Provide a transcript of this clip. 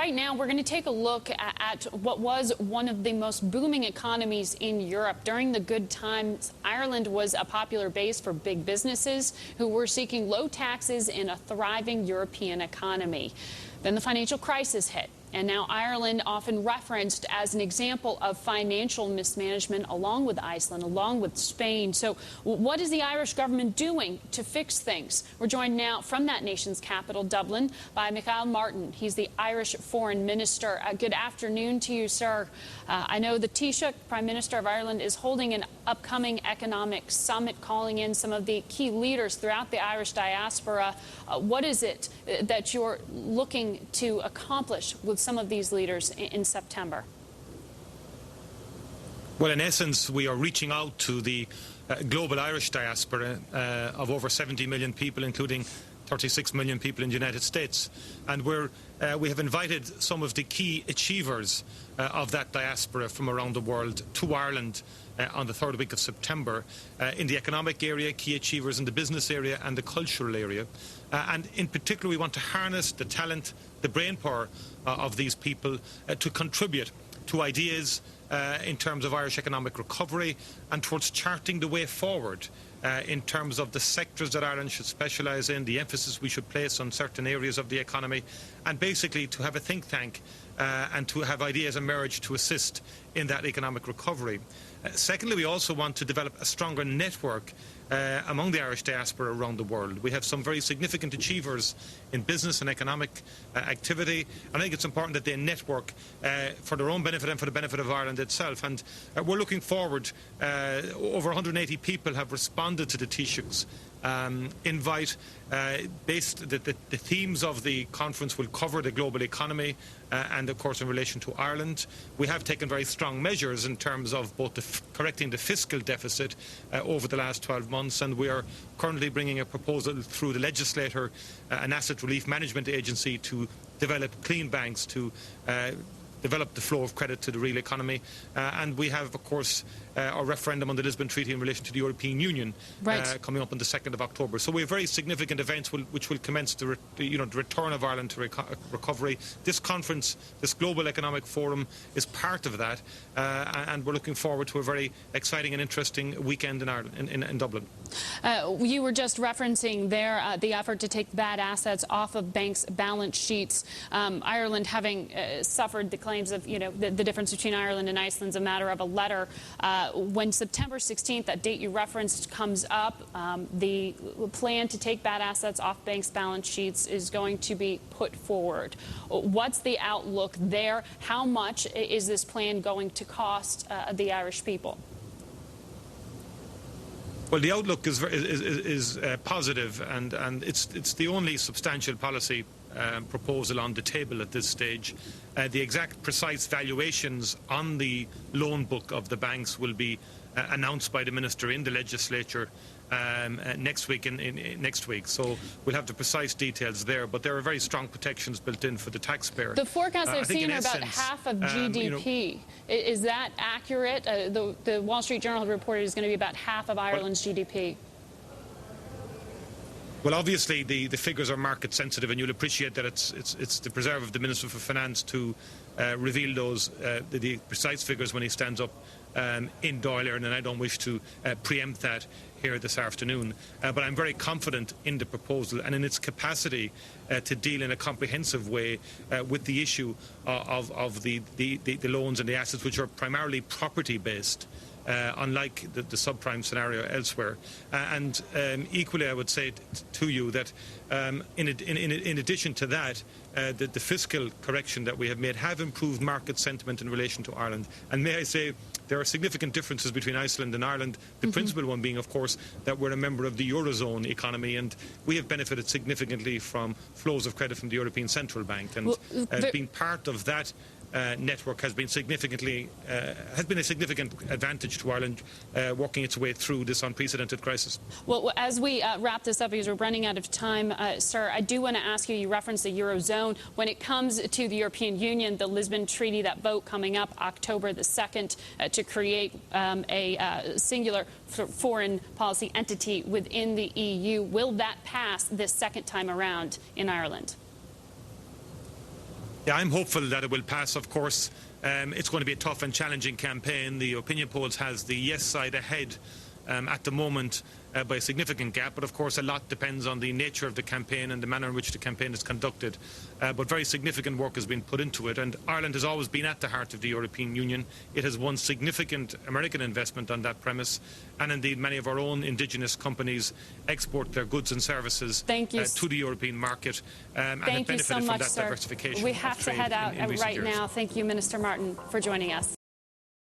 right now, we're going to take a look at what was one of the most booming economies in Europe. During the good times, Ireland was a popular base for big businesses who were seeking low taxes in a thriving European economy. Then the financial crisis hit. And now Ireland, often referenced as an example of financial mismanagement, along with Iceland, along with Spain. So what is the Irish government doing to fix things? We're joined now from that nation's capital, Dublin, by Michael Martin. He's the Irish Foreign Minister. Good afternoon to you, sir. I know the Taoiseach, Prime Minister of Ireland, is holding an upcoming economic summit, calling in some of the key leaders throughout the Irish diaspora. What is it that you're looking to accomplish with some of these leaders in September? Well, in essence, we are reaching out to the global Irish diaspora of over 70 million people, including 36 million people in the United States. And we have invited some of the key achievers of that diaspora from around the world to Ireland on the third week of September, in the economic area, key achievers in the business area and the cultural area. And in particular, we want to harness the talent, the brainpower of these people to contribute to ideas in terms of Irish economic recovery and towards charting the way forward in terms of the sectors that Ireland should specialise in, the emphasis we should place on certain areas of the economy, and basically to have a think tank and to have ideas emerge to assist in that economic recovery. Secondly, we also want to develop a stronger network among the Irish diaspora around the world. We have some very significant achievers in business and economic activity, and I think it's important that they network for their own benefit and for the benefit of Ireland itself. And we're looking forward. Over 180 people have responded to the Taoiseach's invite. The themes of the conference will cover the global economy and, of course, in relation to Ireland. We have taken very strong measures in terms of both correcting the fiscal deficit over the last 12 months, and we are currently bringing a proposal through the legislator, an asset relief management agency, to develop clean banks, to develop the flow of credit to the real economy. And we have, of course, our referendum on the Lisbon Treaty in relation to the European Union coming up on the 2nd of October. So we have very significant events which will commence the return of Ireland to recovery. This conference, this Global Economic Forum, is part of that, and we're looking forward to a very exciting and interesting weekend in Ireland, in Dublin. You were just referencing there the effort to take bad assets off of banks' balance sheets. Ireland having suffered the claims of, the difference between Ireland and Iceland's a matter of a letter. When September 16th, that date you referenced, comes up, the plan to take bad assets off banks' balance sheets is going to be put forward. What's the outlook there? How much is this plan going to cost the Irish people? Well, the outlook is positive, and it's the only substantial policy proposal on the table at this stage. The exact precise valuations on the loan book of the banks will be announced by the Minister in the legislature next week. So we'll have the precise details there, but there are very strong protections built in for the taxpayer. The forecasts I've seen are about half of GDP. Is that accurate? The Wall Street Journal had reported it's going to be about half of Ireland's GDP. Well, obviously, the figures are market sensitive, and you'll appreciate that it's the preserve of the Minister for Finance to reveal those the precise figures when he stands up in Dáil, and I don't wish to preempt that here this afternoon. But I'm very confident in the proposal and in its capacity to deal in a comprehensive way with the issue of the loans and the assets, which are primarily property-based. Unlike the subprime scenario elsewhere. And equally, I would say to you that in addition to that, the fiscal correction that we have made have improved market sentiment in relation to Ireland. And may I say, there are significant differences between Iceland and Ireland, the principal one being, of course, that we're a member of the Eurozone economy, and we have benefited significantly from flows of credit from the European Central Bank. And being part of that network has been a significant advantage to Ireland working its way through this unprecedented crisis. Well, as we wrap this up, because we're running out of time, sir, I do want to ask you referenced the Eurozone. When it comes to the European Union, the Lisbon Treaty, that vote coming up October the 2nd to create a singular foreign policy entity within the EU, will that pass this second time around in Ireland? Yeah, I'm hopeful that it will pass. Of course, it's going to be a tough and challenging campaign. The opinion polls has the yes side ahead at the moment by a significant gap, but of course a lot depends on the nature of the campaign and the manner in which the campaign is conducted. But very significant work has been put into it, and Ireland has always been at the heart of the European Union. It has won significant American investment on that premise, and indeed many of our own indigenous companies export their goods and services to the European market, and have benefited from that diversification. We have to head out right now. Thank you, Minister Martin, for joining us.